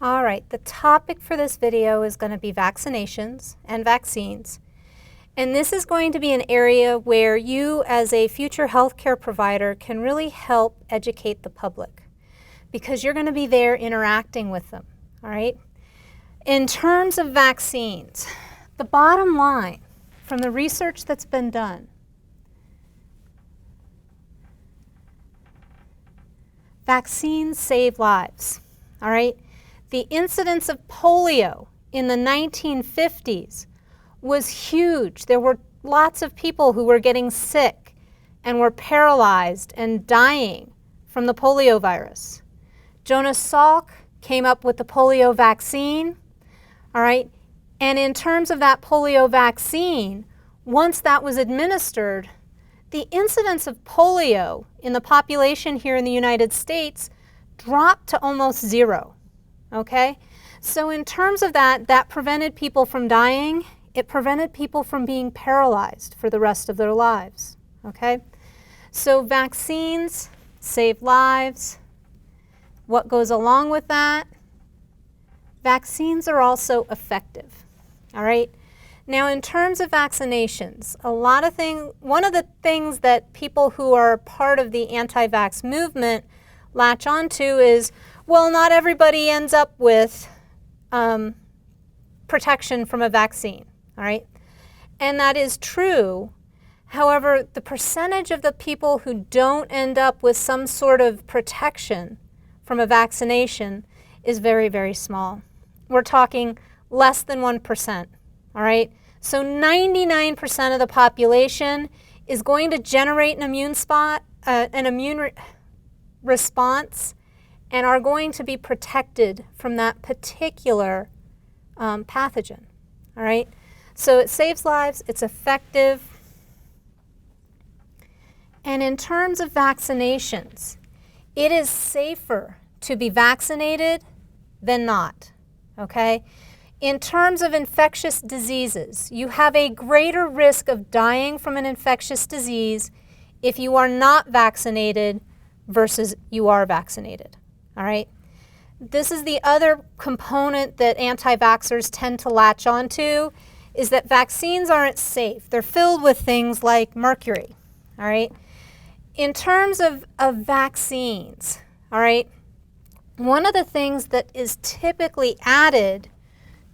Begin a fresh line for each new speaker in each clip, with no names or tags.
All right, the topic for this video is going to be vaccinations and vaccines. And this is going to be an area where you as a future healthcare provider can really help educate the public because you're going to be there interacting with them, all right? In terms of vaccines, the bottom line from the research that's been done, vaccines save lives, all right? The incidence of polio in the 1950s was huge. There were lots of people who were getting sick and were paralyzed and dying from the polio virus. Jonas Salk came up with the polio vaccine, all right? And in terms of that polio vaccine, once that was administered, the incidence of polio in the population here in the United States dropped to almost zero, okay? So in terms of that, that prevented people from dying. It prevented people from being paralyzed for the rest of their lives, okay? So vaccines save lives. What goes along with that? Vaccines are also effective, all right? Now in terms of vaccinations, one of the things that people who are part of the anti-vax movement latch onto is, well, not everybody ends up with protection from a vaccine, all right? And that is true. However, the percentage of the people who don't end up with some sort of protection from a vaccination is very, very small. We're talking less than 1%, all right? So 99% of the population is going to generate an immune response and are going to be protected from that particular pathogen, all right? So it saves lives, it's effective. And in terms of vaccinations, it is safer to be vaccinated than not, okay? In terms of infectious diseases, you have a greater risk of dying from an infectious disease if you are not vaccinated versus you are vaccinated, all right? This is the other component that anti-vaxxers tend to latch onto, is that vaccines aren't safe. They're filled with things like mercury, all right? In terms of vaccines, all right, one of the things that is typically added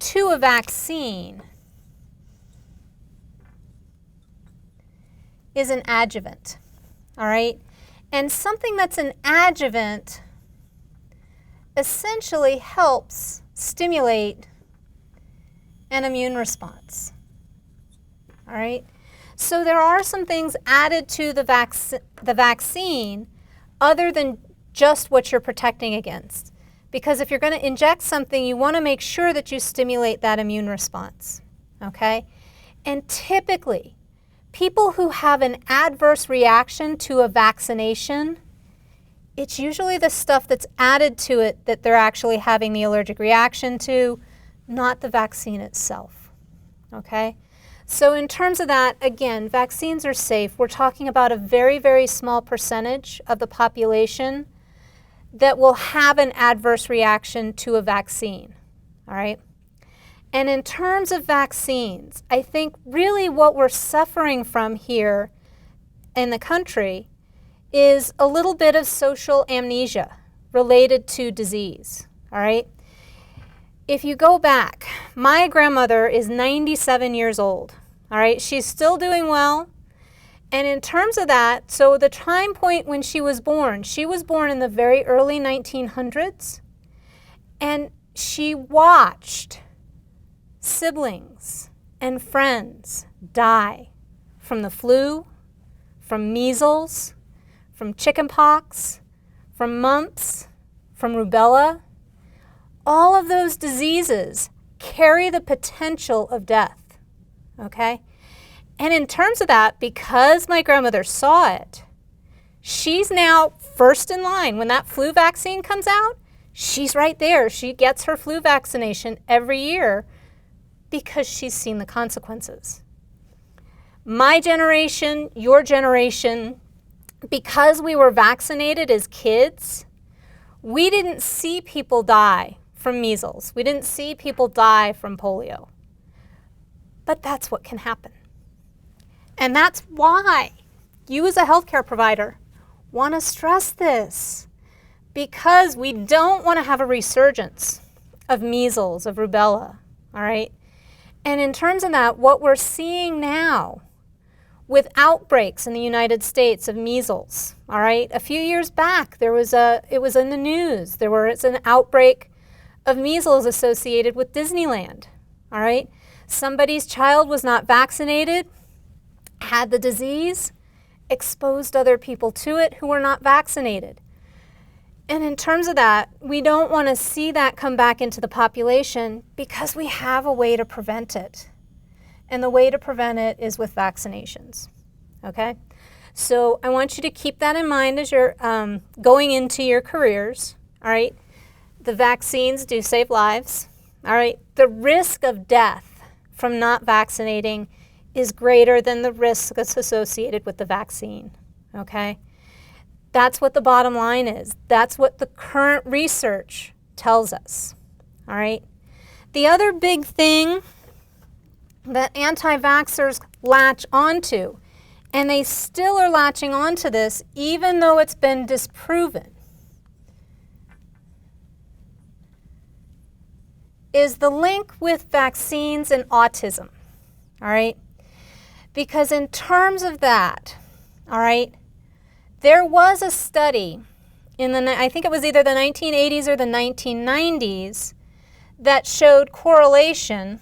to a vaccine is an adjuvant, all right? And something that's an adjuvant essentially helps stimulate an immune response, all right? So there are some things added to the vaccine other than just what you're protecting against. Because if you're going to inject something, you want to make sure that you stimulate that immune response, okay? And typically, people who have an adverse reaction to a vaccination, it's usually the stuff that's added to it that they're actually having the allergic reaction to, not the vaccine itself, okay? So in terms of that, again, vaccines are safe. We're talking about a very, very small percentage of the population that will have an adverse reaction to a vaccine, all right? And in terms of vaccines, I think really what we're suffering from here in the country is a little bit of social amnesia related to disease, all right? If you go back, my grandmother is 97 years old, all right? She's still doing well. And in terms of that, so the time point when she was born in the very early 1900s, and she watched siblings and friends die from the flu, from measles, from chickenpox, from mumps, from rubella. All of those diseases carry the potential of death, okay? And in terms of that, because my grandmother saw it, she's now first in line. When that flu vaccine comes out, she's right there. She gets her flu vaccination every year because she's seen the consequences. My generation, your generation, because we were vaccinated as kids, we didn't see people die from measles. We didn't see people die from polio. But that's what can happen. And that's why you as a healthcare provider want to stress this, because we don't want to have a resurgence of measles, of rubella, all right? And in terms of that, what we're seeing now with outbreaks in the United States of measles, all right? A few years back, it was in the news. There was an outbreak of measles associated with Disneyland, all right? Somebody's child was not vaccinated, had the disease, exposed other people to it who were not vaccinated. And in terms of that, we don't want to see that come back into the population because we have a way to prevent it. And the way to prevent it is with vaccinations, okay? So I want you to keep that in mind as you're going into your careers, all right? The vaccines do save lives, all right? The risk of death from not vaccinating is greater than the risk that's associated with the vaccine, okay? That's what the bottom line is. That's what the current research tells us, all right? The other big thing that anti-vaxxers latch onto, and they still are latching onto this even though it's been disproven, is the link with vaccines and autism, all right? Because in terms of that, all right, there was a study in I think it was either the 1980s or the 1990s that showed correlation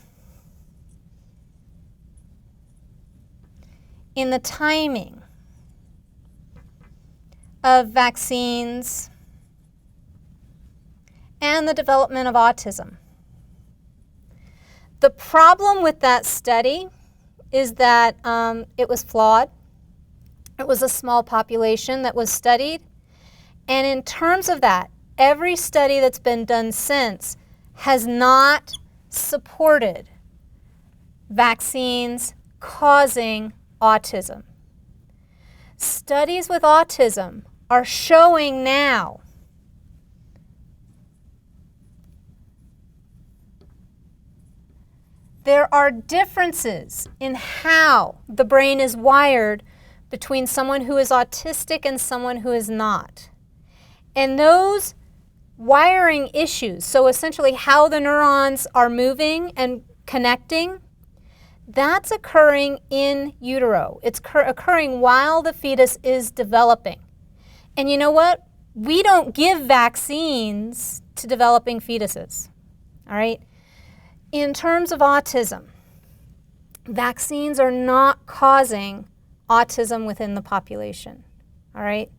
in the timing of vaccines and the development of autism. The problem with that study is that it was flawed. It was a small population that was studied. And in terms of that, every study that's been done since has not supported vaccines causing autism. Studies with autism are showing now there are differences in how the brain is wired between someone who is autistic and someone who is not. And those wiring issues, so essentially how the neurons are moving and connecting, that's occurring in utero. It's occurring while the fetus is developing. And you know what? We don't give vaccines to developing fetuses, all right? In terms of autism, vaccines are not causing autism within the population, all right?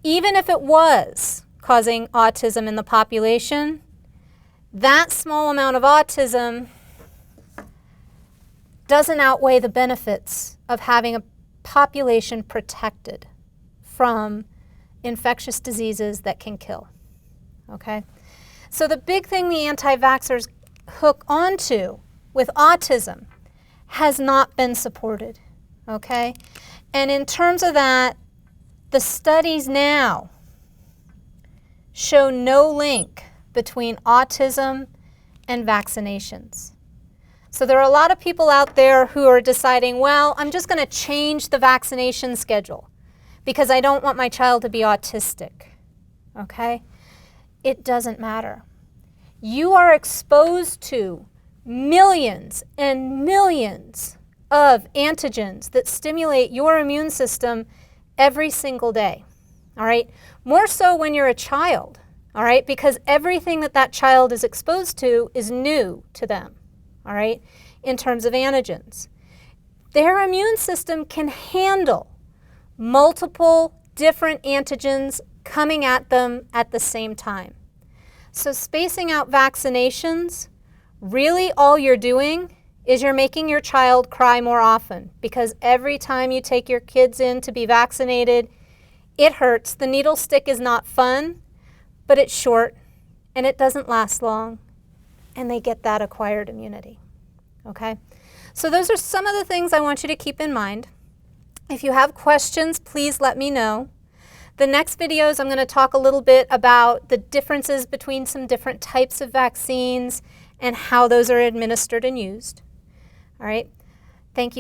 Even if it was causing autism in the population, that small amount of autism doesn't outweigh the benefits of having a population protected from infectious diseases that can kill, okay? So the big thing the anti-vaxxers hook onto with autism has not been supported, okay? And in terms of that, the studies now show no link between autism and vaccinations. So there are a lot of people out there who are deciding, well, I'm just going to change the vaccination schedule because I don't want my child to be autistic, okay? It doesn't matter. You are exposed to millions and millions of antigens that stimulate your immune system every single day, all right? More so when you're a child, all right? Because everything that that child is exposed to is new to them, all right, in terms of antigens. Their immune system can handle multiple different antigens coming at them at the same time. So spacing out vaccinations, really all you're doing is you're making your child cry more often, because every time you take your kids in to be vaccinated, it hurts. The needle stick is not fun, but it's short and it doesn't last long, and they get that acquired immunity, okay? So those are some of the things I want you to keep in mind. If you have questions, please let me know. The next videos I'm going to talk a little bit about the differences between some different types of vaccines and how those are administered and used. All right. Thank you.